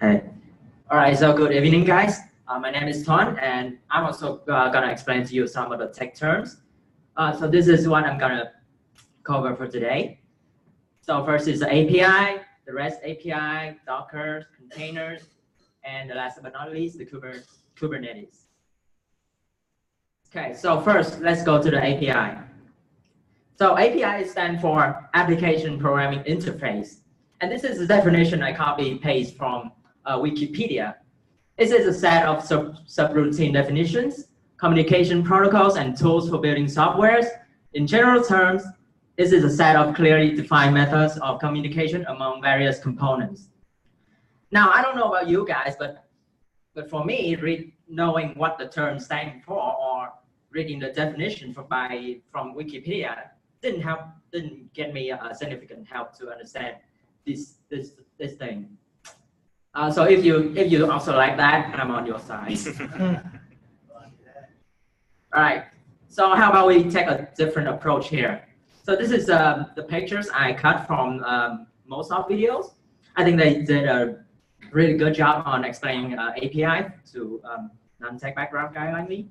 Hey. All right, so good evening, guys. My name is Tuan, and I'm also gonna explain to you some of the tech terms. So this is what I'm gonna cover for today. So first is the API, the REST API, Docker, containers, and last but not least, the Kubernetes. Okay, so first, let's go to the API. So API stands for Application Programming Interface. And this is the definition I copy-paste from Wikipedia. This is a set of subroutine definitions, communication protocols, and tools for building softwares. In general terms, this is a set of clearly defined methods of communication among various components. Now, I don't know about you guys, but for me, knowing what the term stands for or reading the definition from Wikipedia didn't get me a significant help to understand this thing. So if you also like that, I'm on your side. All right. So how about we take a different approach here? So this is the pictures I cut from most of videos. I think they did a really good job on explaining API to non-tech background guy like me.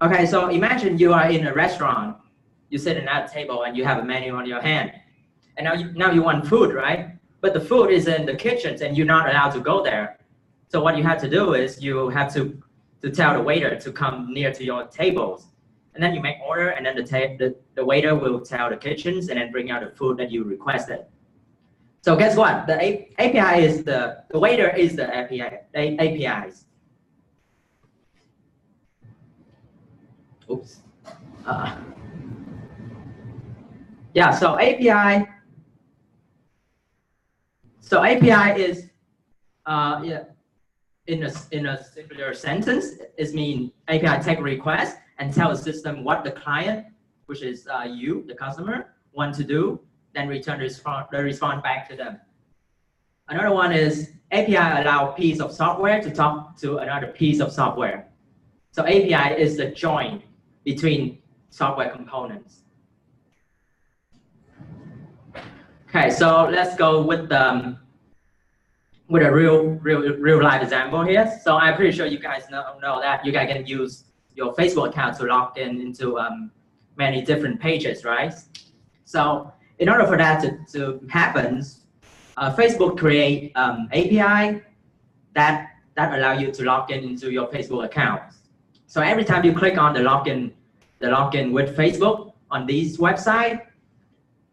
Okay, so imagine you are in a restaurant. You sit at a table and you have a menu on your hand. And now you want food, right? But the food is in the kitchens and you're not allowed to go there. So what you have to do is you have to tell the waiter to come near to your tables. And then you make order, and then the waiter will tell the kitchens and then bring out the food that you requested. So guess what? The API is the waiter is the APIs. Oops. Yeah, so API. So API is, in a simpler sentence, it means API take request and tell the system what the client, which is you, the customer, want to do, then return the response back to them. Another one is API allow piece of software to talk to another piece of software. So API is the join between software components. Okay, so let's go with a real life example here. So I'm pretty sure you guys know that you guys can use your Facebook account to log into many different pages, right? So in order for that to happen, Facebook create API that allow you to log into your Facebook account. So every time you click on the login with Facebook on this website,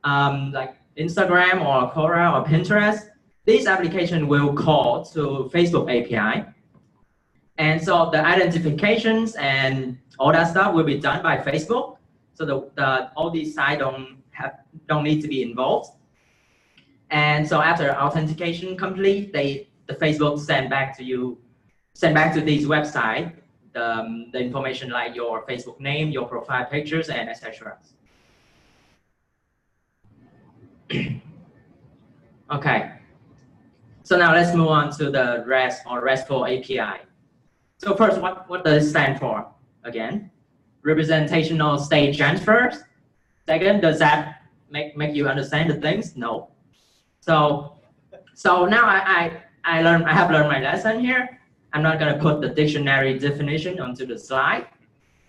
like Instagram or Quora or Pinterest, this application will call to Facebook API. And so the identifications and all that stuff will be done by Facebook. So all these sites don't need to be involved. And so after authentication complete, the Facebook send back to this website the information like your Facebook name, your profile pictures, and etc. Okay. So now let's move on to the REST or RESTful API. So first, what does it stand for? Again, representational state transfers. Second, does that make you understand the things? No. So now I have learned my lesson here. I'm not going to put the dictionary definition onto the slide,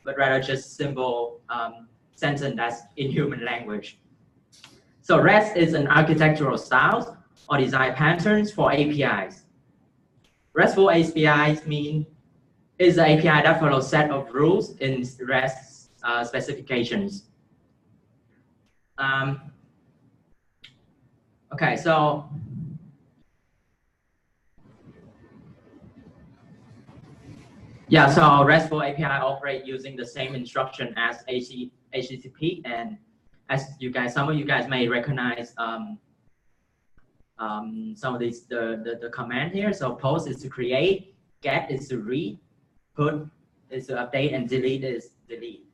but rather just simple sentence that's in human language. So REST is an architectural style or design patterns for APIs. RESTful APIs is the API that follows set of rules in REST specifications. Okay, so yeah, so RESTful API operate using the same instruction as HTTP, and as some of you guys may recognize some of these the command here. So post is to create, get is to read, put is to update, and delete is delete.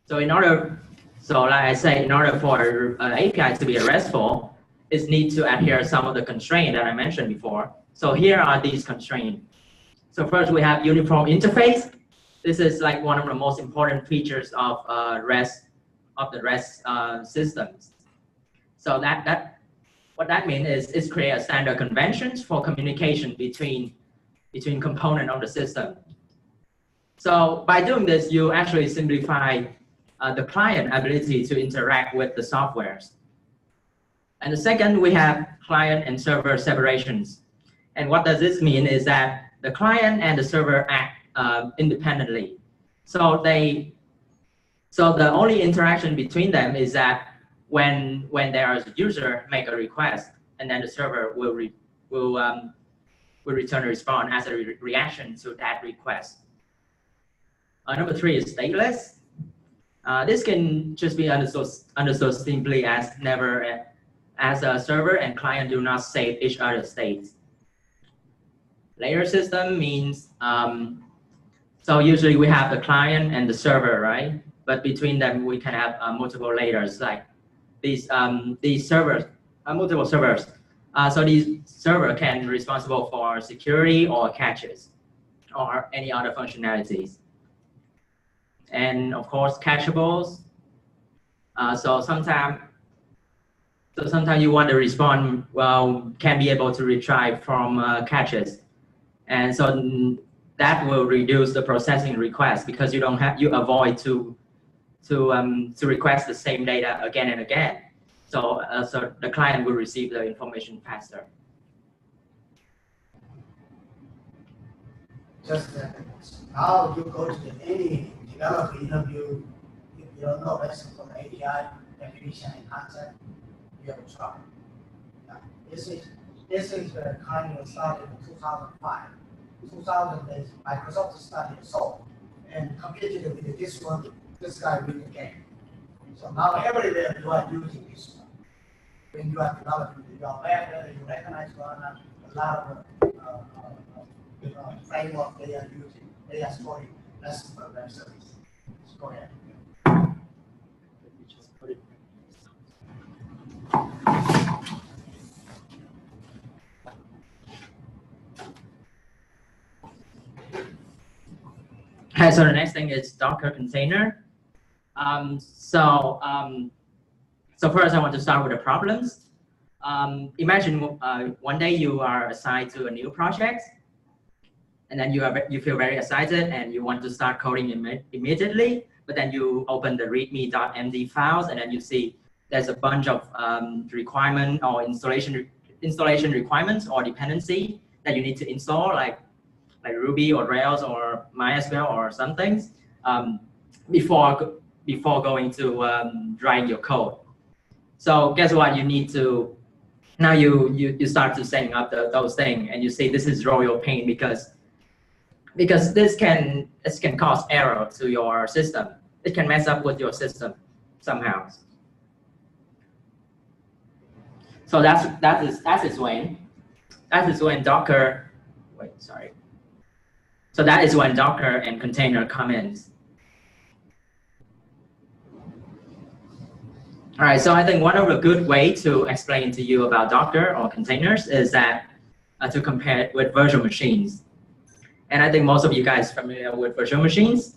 So like I say, in order for an API to be RESTful, it needs to adhere some of the constraints that I mentioned before. So here are these constraints. So first we have uniform interface. This is like one of the most important features of the REST systems. So that what that means is create a standard conventions for communication between component of the system. So by doing this, you actually simplify the client ability to interact with the softwares. And the second, we have client and server separations. And what does this mean is that the client and the server act independently. So the only interaction between them is that when there is a user make a request, and then the server will return a response as a reaction to that request. Number 3 is stateless. This can just be understood simply as never as a server and client do not save each other's states. Layer system means so usually we have the client and the server, right? But between them we can have multiple layers, like these servers, multiple servers. So these server can be responsible for security or caches or any other functionalities. And of course, cacheables. So sometimes you want to respond, can be able to retrieve from caches. And so that will reduce the processing request because you avoid to request the same data again and again. So the client will receive the information faster. Just now you go to any developer interview, if you don't know basic from API definition and concept, you have to try. This is the kind of started in 2005. 2000 is Microsoft started Soul and competed with this guy with the game. So now everywhere you are using this one. When you are developing your web, you recognize a lot of framework they are using. They are storing less for web service. So go ahead. So the next thing is Docker container. So first I want to start with the problems. Imagine one day you are assigned to a new project, and then you feel very excited and you want to start coding immediately, but then you open the readme.md files and then you see there's a bunch of requirement or installation requirements or dependency that you need to install, like Ruby or Rails or MySQL or something before going to write your code. So guess what? You need to now you start to setting up those things, and you see this is royal pain because this can cause error to your system. It can mess up with your system somehow. So that is when Docker. Wait, sorry. So that is when Docker and container come in. All right, so I think one of the good way to explain to you about Docker or containers is that to compare it with virtual machines. And I think most of you guys are familiar with virtual machines.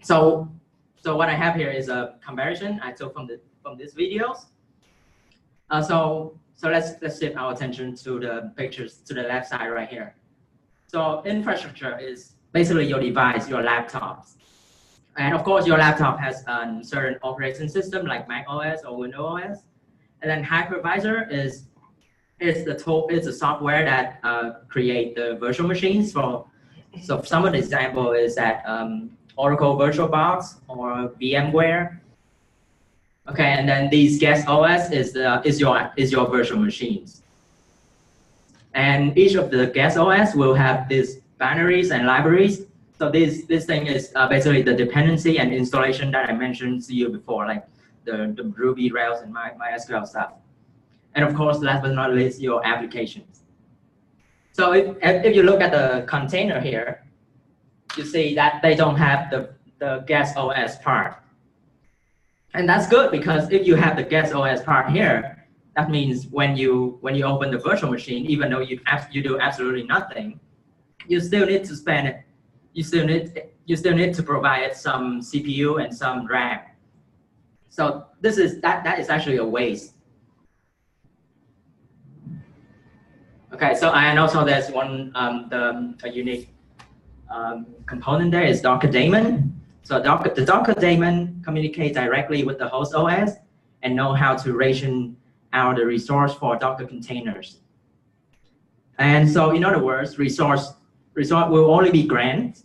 So what I have here is a comparison I took from these videos. So let's shift our attention to the pictures to the left side right here. So infrastructure is basically your device, your laptops. And of course, your laptop has a certain operating system like Mac OS or Windows OS. And then hypervisor is the software that create the virtual machines. So some of the example is that Oracle VirtualBox or VMware. Okay, and then these guest OS is your virtual machines. And each of the guest OS will have these binaries and libraries. So this thing is basically the dependency and installation that I mentioned to you before, like the Ruby, Rails, and MySQL stuff. And of course, last but not least, your applications. So if you look at the container here, you see that they don't have the guest OS part. And that's good because if you have the guest OS part here, that means when you open the virtual machine, even though you do absolutely nothing, you still need to spend it. You still need to provide some CPU and some RAM. So that is actually a waste. Okay, so and also there's one a unique component there is Docker daemon. So the Docker daemon communicates directly with the host OS and know how to ration out the resource for Docker containers. And so in other words, resource will only be granted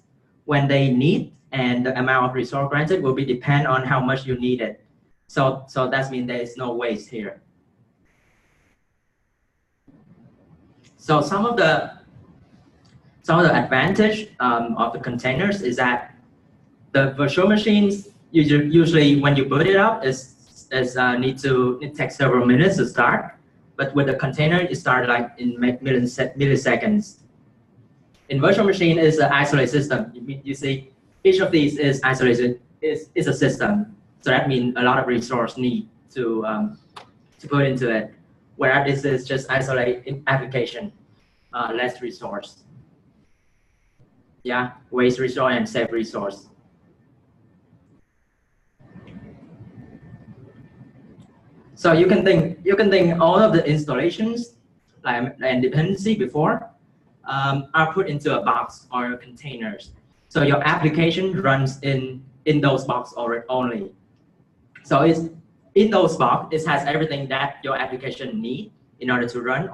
when they need, and the amount of resource granted will be depend on how much you need it. So that means there is no waste here. So some of the advantage of the containers is that the virtual machines usually when you boot it up it takes several minutes to start, but with the container it starts like in milliseconds. In virtual machine is an isolated system. You see each of these is isolated, is a system. So that means a lot of resource need to put into it. Whereas this is just isolated application, less resource. Yeah, waste resource and save resource. So you can think all of the installations and dependency before are put into a box or containers. So your application runs in those boxes only. So it's in those boxes, it has everything that your application needs in order to run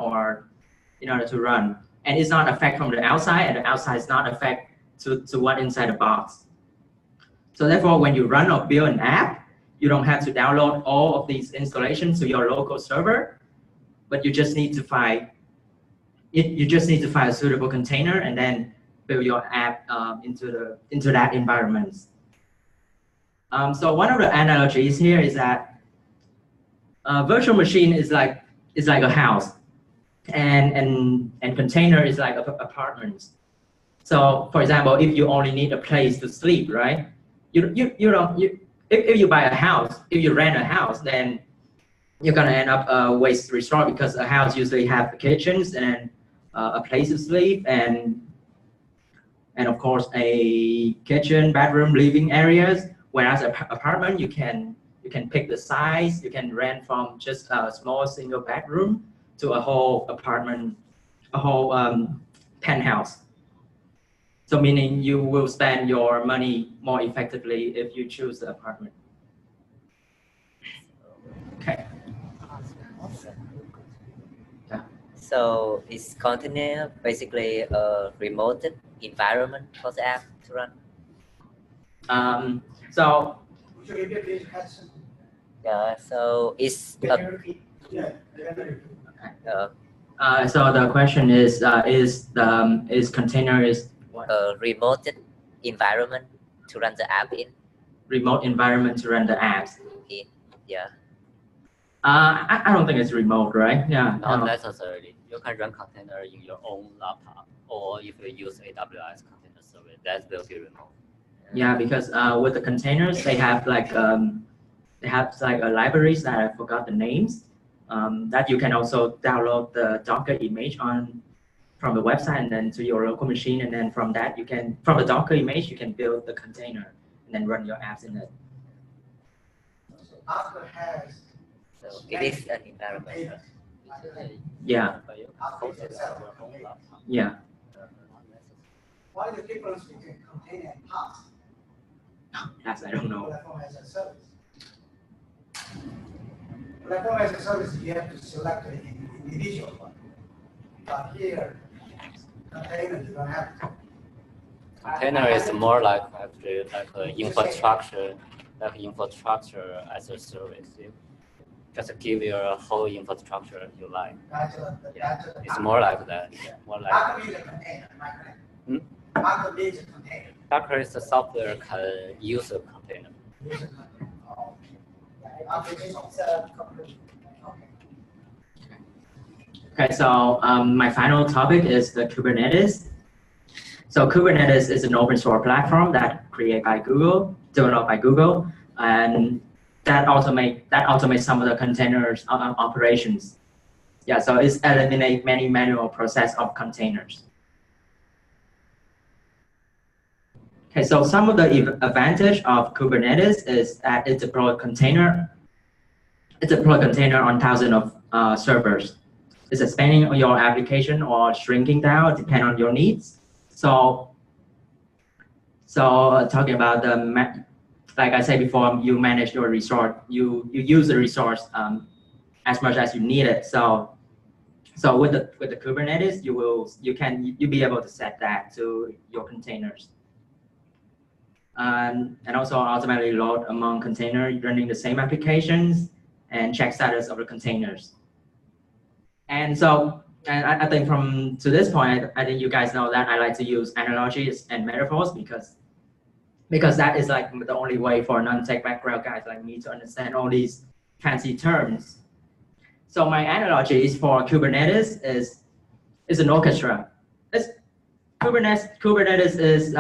and it's not affect from the outside, and the outside is not affect to what inside the box. So therefore, when you run or build an app, you don't have to download all of these installations to your local server, but you just need to find a suitable container and then build your app into that environment. So one of the analogies here is that virtual machine is like a house, and container is like apartments. So for example, if you only need a place to sleep, right? If you buy a house, if you rent a house, then you're gonna end up waste resource, because a house usually have kitchens and a place to sleep and of course a kitchen, bedroom, living areas. Whereas an apartment, you can pick the size. You can rent from just a small single bedroom to a whole apartment, a whole penthouse. So meaning you will spend your money more effectively if you choose the apartment. Okay. Yeah. So is container basically a remote environment for the app to run? So. Yeah. So it's so the question is container is what? A remote environment to run the app in. Remote environment to run the apps. Yeah. I don't think it's remote, right? Yeah. Not necessarily. You can run container in your own laptop, or if you use AWS container service, that will be remote. Yeah, because with the containers, they have like libraries that I forgot the names. That you can also download the Docker image from the website and then to your local machine, and then from that from the Docker image you can build the container and then run your apps in it. So Docker has. So it is an environment. Yeah. Yeah. What is the difference between container and pod? That's I don't know. Platform as a service. Platform as a service, you have to select an individual one. But here, container, you don't have to. Container is more like actually like infrastructure as a service. You just give your whole infrastructure you like. It's more like that. More like. Docker means a container, am I correct? Docker means a container. Docker is the software can use a container. Okay, so my final topic is the Kubernetes. So Kubernetes is an open source platform that created by Google, developed by Google, and that automates some of the containers operations. Yeah, so it's eliminate many manual process of containers. Okay, so some of the advantage of Kubernetes is that it's a broad container. It's a broad container on thousands of servers. is expanding your application or shrinking down, depending on your needs. So talking about the, like I said before, you manage your resource, you use the resource as much as you need it. So with the Kubernetes, you'll be able to set that to your containers. And also ultimately load among containers running the same applications and check status of the containers. And so, and I think to this point, I think you guys know that I like to use analogies and metaphors because that is like the only way for non-tech background guys like me to understand all these fancy terms. So my analogy is for Kubernetes is an orchestra. Kubernetes is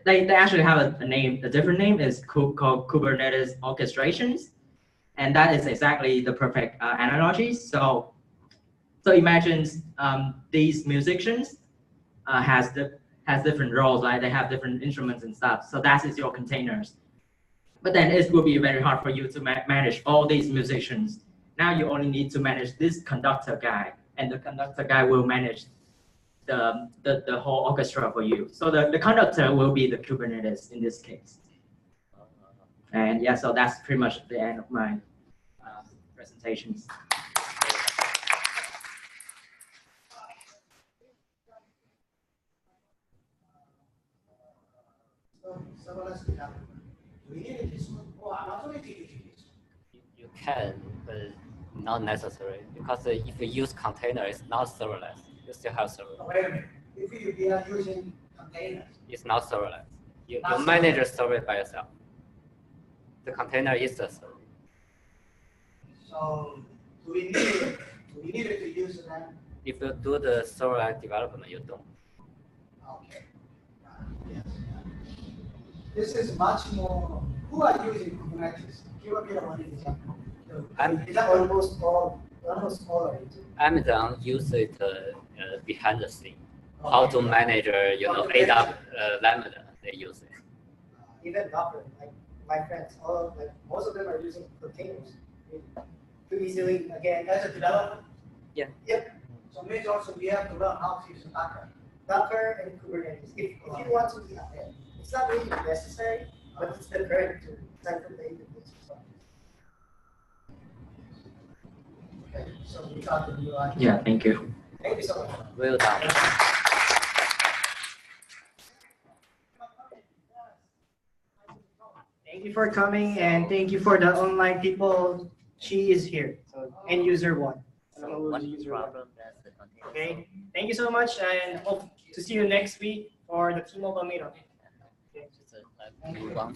they actually have a different name is called Kubernetes orchestrations, and that is exactly the perfect analogy. So imagine these musicians has different roles, like they have different instruments and stuff. So that is your containers. But then it will be very hard for you to manage all these musicians. Now you only need to manage this conductor guy, and the conductor guy will manage the whole orchestra for you. So the conductor will be the Kubernetes in this case. And yeah, so that's pretty much the end of my presentations. You can, but not necessary, because if you use container, it's not serverless. You still have serverless. Wait a minute. If you are using containers, it's not serverless. You manage a server by yourself. The container is the server. So do we need to use them? If you do the serverless development, you don't. Okay. Yes. This is much more. Who are using Kubernetes? Give a bit of an example. Is that almost all of it? Amazon uses it behind the scene. Okay. How to manage, AWS Lambda, they use it. Even Docker, like my friends, most of them are using containers. Too easily, again, As a developer? Yeah. Yep. So means also we have to learn how to use Docker. Docker and Kubernetes. If you want to, it's not really necessary, but it's the current to cycle the database. Okay, so we got the UI. Yeah, thank you. Thank you so much. Well done. Thank you for coming, and thank you for the online people. She is here, so end user 1. Okay, thank you so much, and hope to see you next week for the T-Mobile meetup. Okay.